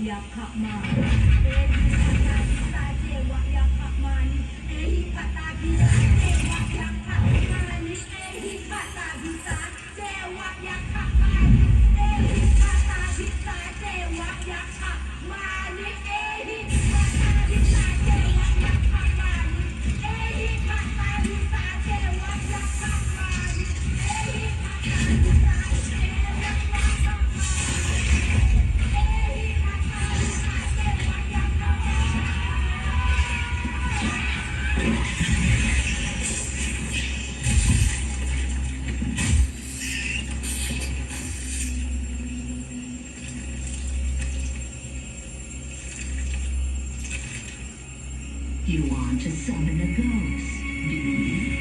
อยากขับมาเอฮิปาตาพิซาเจวะอยากขับมานี่เอฮิปาตาพิซาเจวะอยากขับมานี่เอฮิปาตาพิซาเจวะอยากขับมานี่เอฮิปาตาพิซาเจวะอยากขับมานี่เอฮิปาตาพิซาเจวะอยากขับมานี่เอฮิปาตาพิซาเจวะอยากขับมานี่เอฮิปาตาพิซาเจวะอยากขับมาYou want to summon a ghost, do you?